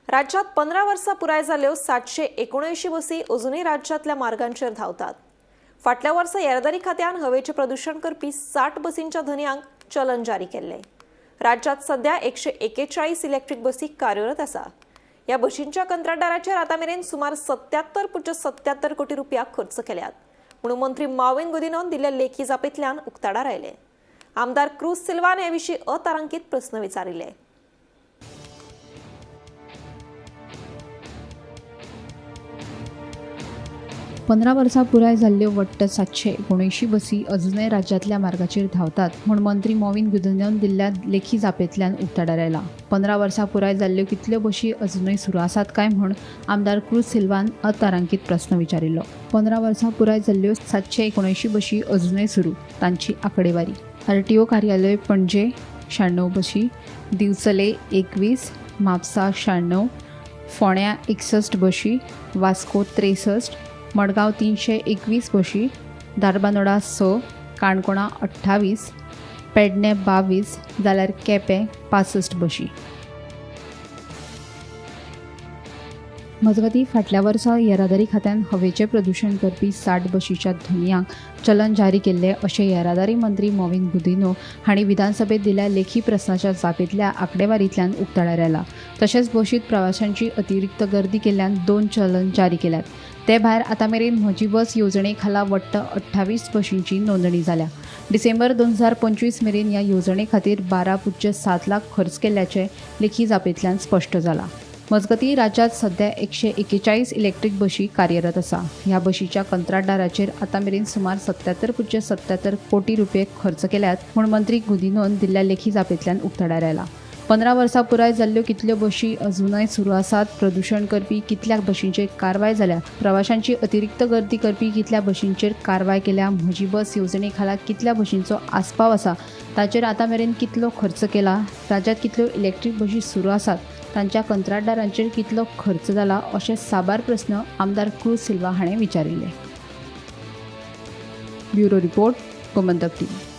राज्यात 15 वर्सां पुराय जाल्यो 779 बसी अजूनही राज्यातल्या मार्गांचेर धांवतात। फाटल्या वर्सा येरादारी खात्यान हवेचें प्रदूषण करपी 60 बसींच्या धन्यांक चलन जारी केल्लें। राज्यात सध्या 141 इलेक्ट्रीक बसी कार्यरत आसा। ह्या बसींच्या कंत्राटदाराचेर आतां मेरेन सुमार 77.77 कोटी रुपया खर्च केल्यात म्हणून मंत्री मॉविन गुदिन्होन दिल्ल्या लेखी जापेंतल्यान उक्ताडार आयले। आमदार क्रूज सिल्वान हे विशीं अतारांकीत प्रस्न विचारिल्ले। पंधरा वर्सां पुराय जाल्ल्यो वट्ट 779 बसी अजूनय राज्यातल्या मार्गाचेर धांवतात म्हूण मंत्री मॉविन गुदिन्होन दिल्ल्या लेखी जापेंतल्यान उक्ताडार आयला। 15 वर्सां पुराय जाल्ल्यो कितल्यो बसी अजूनय सुरू आसात काय म्हूण आमदार क्रूज सिल्वान अतारांकीत प्रस्न विचारिल्लो। 15 वर्सां पुराय जाल्ल्यो 779 बसी अजूनय सुरू, तांची आंकडेवारी। RTO कार्यालय पणजे 96 बसी, दिवचले 21, म्हापसा 96, फोंड्या 61 बसी, वास्को 63, मडगांव 321 बसी, धारबांदोडा 6, काणकोणा 28, पेडणे 22 जाल्यार केपें 65 बसी। मजगतीं फाटल्या वर्सा येरादारी खात्यान हवेचें प्रदूषण करपी 60 बसींच्या धन्यांक चलन जारी केल्लें अशें येरादारी मंत्री मॉविन गुदिन्हो हांणी विधानसभेत दिल्ल्या लेखी प्रस्नाच्या जापेंतल्या आंकडेवारींतल्यान उक्ताडार आयला। तशेंच बसींत प्रवाशांची अतिरिक्त गर्दी केल्ल्यान 2 चलन जारी केल्यात। ते भायर आतां मेरेन म्हजी बस येवजणे खाला वट्ट 28 बसींची नोंदणी जाल्या। डिसेंबर 2025 मेरेन ह्या येवजणे खातीर 12.7 लाख खर्च केल्ल्याचें लेखी जापेंतल्यान स्पश्ट जालां। मजगतीं राज्यात सध्या 141 इलेक्ट्रीक बसी कार्यरत आसा। ह्या बसीच्या कंत्राटदाराचेर आतां मेरेन सुमार 77.77 कोटी रुपये खर्च केल्यात म्हूण मंत्री गुदिन्होन दिल्ल्या लेखी जापेंतल्यान उक्ताडार आयला। 15 वर्सां पुराय जाल्ल्यो कितल्यो बसी अजूनय सुरू आसात, प्रदूषण करपी कितल्या बसींचेर कारवाय जाल्या, प्रवाशांची अतिरिक्त गर्दी करपी कितल्या बसींचेर कारवाय केल्या, म्हजी बस येवजणे खाला कितल्या बसींचो आस्पाव आसा, ताचेर आतां मेरेन कितलो खर्च केला, राज्यात कितल्यो इलेक्ट्रीक बसी सुरू आसात, तांच्या कंत्राटदारांचेर कितलो खर्च जाला अशे साबार प्रस्न आमदार क्रूज सिल्वा हाणें विचारिल्ले। Bureau report, Gomantak TV।